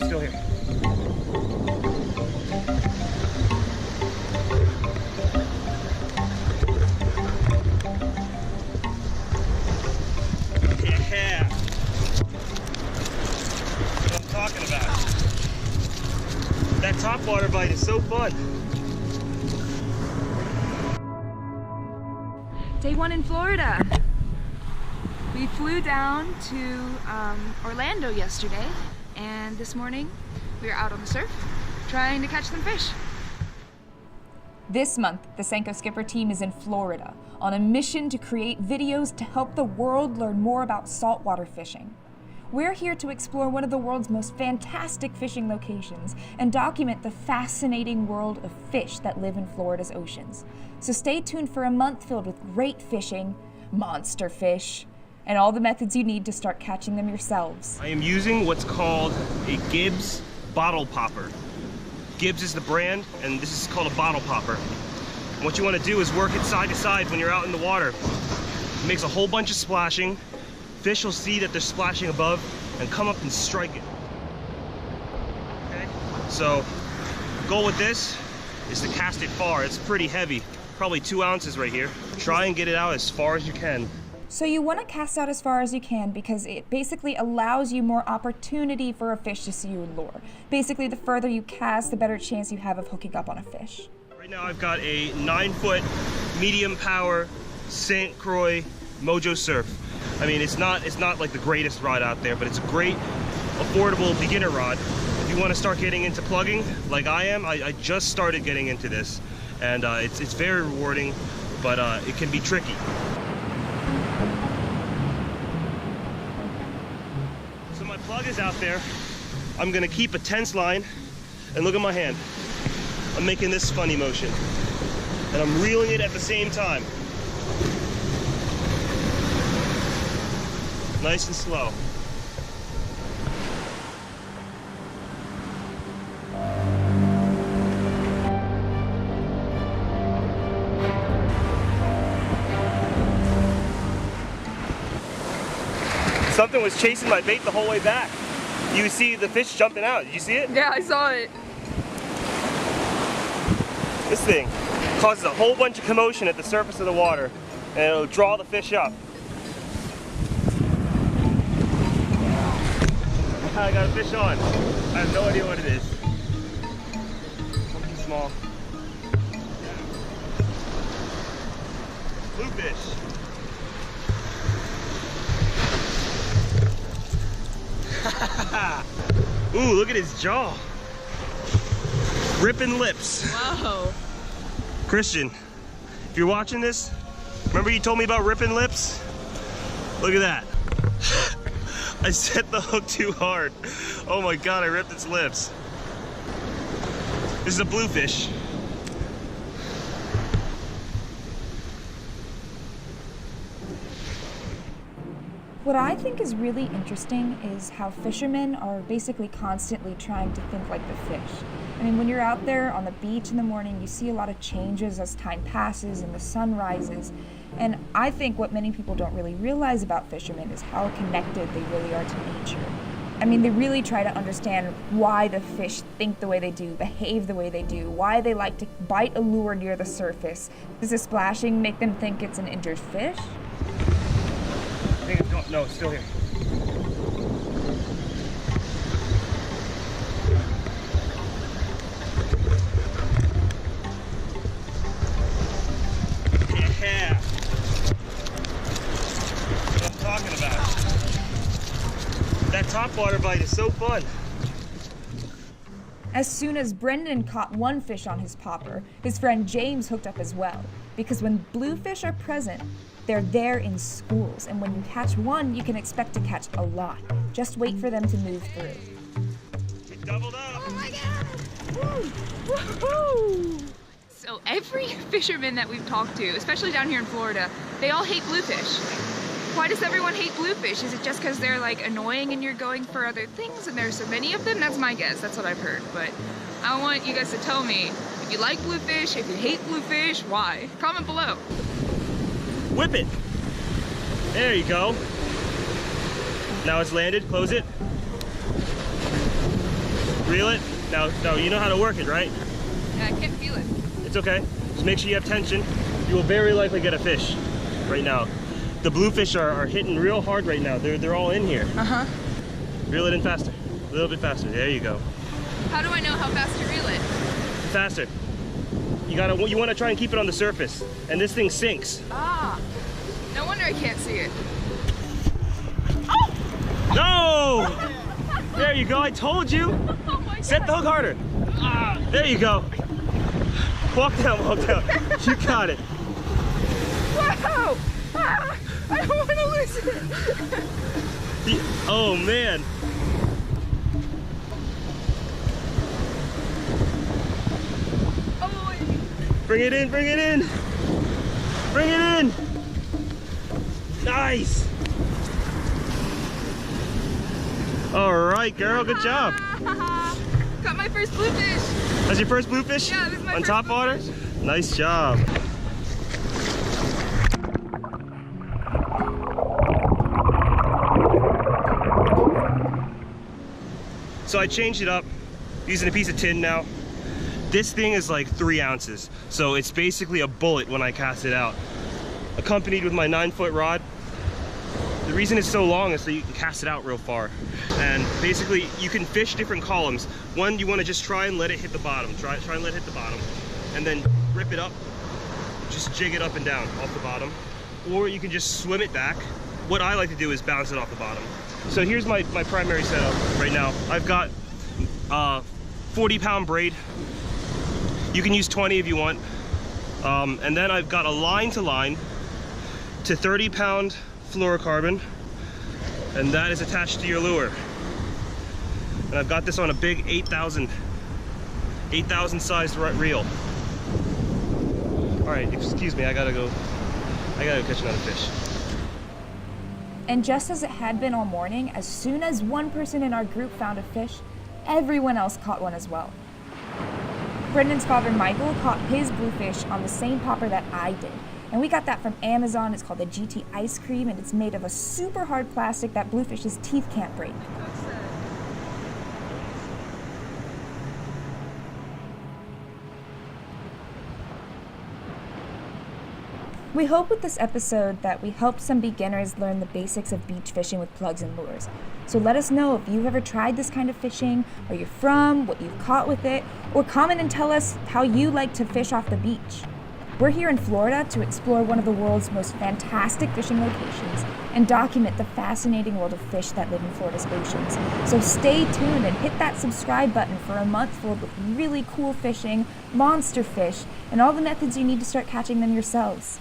still here. Yeah. That's what I'm talking about. That topwater bite is so fun. Day one in Florida. We flew down to Orlando yesterday, and this morning we are out on the surf trying to catch some fish. This month, the Senko Skipper team is in Florida on a mission to create videos to help the world learn more about saltwater fishing. We're here to explore one of the world's most fantastic fishing locations and document the fascinating world of fish that live in Florida's oceans. So stay tuned for a month filled with great fishing, monster fish, and all the methods you need to start catching them yourselves. I am using what's called a Gibbs bottle popper. Gibbs is the brand, and this is called a bottle popper. And what you want to do is work it side to side when you're out in the water. It makes a whole bunch of splashing. Fish will see that they're splashing above and come up and strike it. Okay? So, the goal with this is to cast it far. It's pretty heavy, probably 2 ounces right here. Try and get it out as far as you can. So you want to cast out as far as you can because it basically allows you more opportunity for a fish to see you and lure. Basically, the further you cast, the better chance you have of hooking up on a fish. Right now I've got a 9-foot medium power St. Croix Mojo Surf. I mean, it's not like the greatest rod out there, but it's a great, affordable beginner rod. If you want to start getting into plugging, like I am, I just started getting into this, and it's very rewarding, but it can be tricky. So my plug is out there. I'm gonna keep a tense line, and look at my hand. I'm making this funny motion, and I'm reeling it at the same time. Nice and slow. Something was chasing my bait the whole way back. You see the fish jumping out. Did you see it? Yeah, I saw it. This thing causes a whole bunch of commotion at the surface of the water, and it'll draw the fish up. I got a fish on. I have no idea what it is. Something small. Bluefish. Ooh, look at his jaw. Ripping lips. Whoa. Christian, if you're watching this, remember you told me about ripping lips? Look at that. I set the hook too hard. Oh my God, I ripped its lips. This is a bluefish. What I think is really interesting is how fishermen are basically constantly trying to think like the fish. I mean, when you're out there on the beach in the morning, you see a lot of changes as time passes and the sun rises. And I think what many people don't really realize about fishermen is how connected they really are to nature. I mean, they really try to understand why the fish think the way they do, behave the way they do, why they like to bite a lure near the surface. Does the splashing make them think it's an injured fish? I think it's gone. No, it's still here. Yeah. That's what I'm talking about. That topwater bite is so fun. As soon as Brendan caught one fish on his popper, his friend James hooked up as well. Because when bluefish are present, they're there in schools, and when you catch one, you can expect to catch a lot. Just wait for them to move through. We doubled up. Oh my God! Woo! Woohoo! So every fisherman that we've talked to, especially down here in Florida, they all hate bluefish. Why does everyone hate bluefish? Is it just because they're like annoying and you're going for other things and there's so many of them? That's my guess. That's what I've heard. But I want you guys to tell me if you like bluefish, if you hate bluefish, why? Comment below. Whip it. There you go. Now it's landed. Close it. Reel it. Now you know how to work it, right? Yeah, I can't feel it. It's okay. Just make sure you have tension. You will very likely get a fish right now. The bluefish are hitting real hard right now. They're all in here. Uh-huh. Reel it in faster. A little bit faster. There you go. How do I know how fast to reel it? Faster. You want to try and keep it on the surface. And this thing sinks. Ah, no wonder I can't see it. No! There you go. I told you. Oh my Set the hook harder. There you go. Walk down, walk down. You got it. Wow! Ah, I don't want to lose it. Oh man. Oh, Bring it in, bring it in. Bring it in. Nice. All right, girl, good job. got my first bluefish. That's your first bluefish? Yeah, this is my on first top water? bluefish. Nice job. So I changed it up using a piece of tin now. This thing is like 3 ounces. So it's basically a bullet when I cast it out. Accompanied with my 9-foot rod. The reason it's so long is so you can cast it out real far. And basically you can fish different columns. One, you want to just try and let it hit the bottom. Try and let it hit the bottom. And then rip it up. Just jig it up and down off the bottom. Or you can just swim it back. What I like to do is bounce it off the bottom. So here's my primary setup right now. I've got 40-pound braid. You can use 20 if you want. And then I've got a line to 30-pound fluorocarbon, and that is attached to your lure. And I've got this on a big 8,000 sized reel. All right, excuse me, I gotta go catch another fish. And just as it had been all morning, as soon as one person in our group found a fish, everyone else caught one as well. Brendan's father, Michael, caught his bluefish on the same popper that I did. And we got that from Amazon. It's called the GT Ice Cream, and it's made of a super hard plastic that bluefish's teeth can't break. We hope with this episode that we helped some beginners learn the basics of beach fishing with plugs and lures. So let us know if you've ever tried this kind of fishing, where you're from, what you've caught with it, or comment and tell us how you like to fish off the beach. We're here in Florida to explore one of the world's most fantastic fishing locations and document the fascinating world of fish that live in Florida's oceans. So stay tuned and hit that subscribe button for a month filled with really cool fishing, monster fish, and all the methods you need to start catching them yourselves.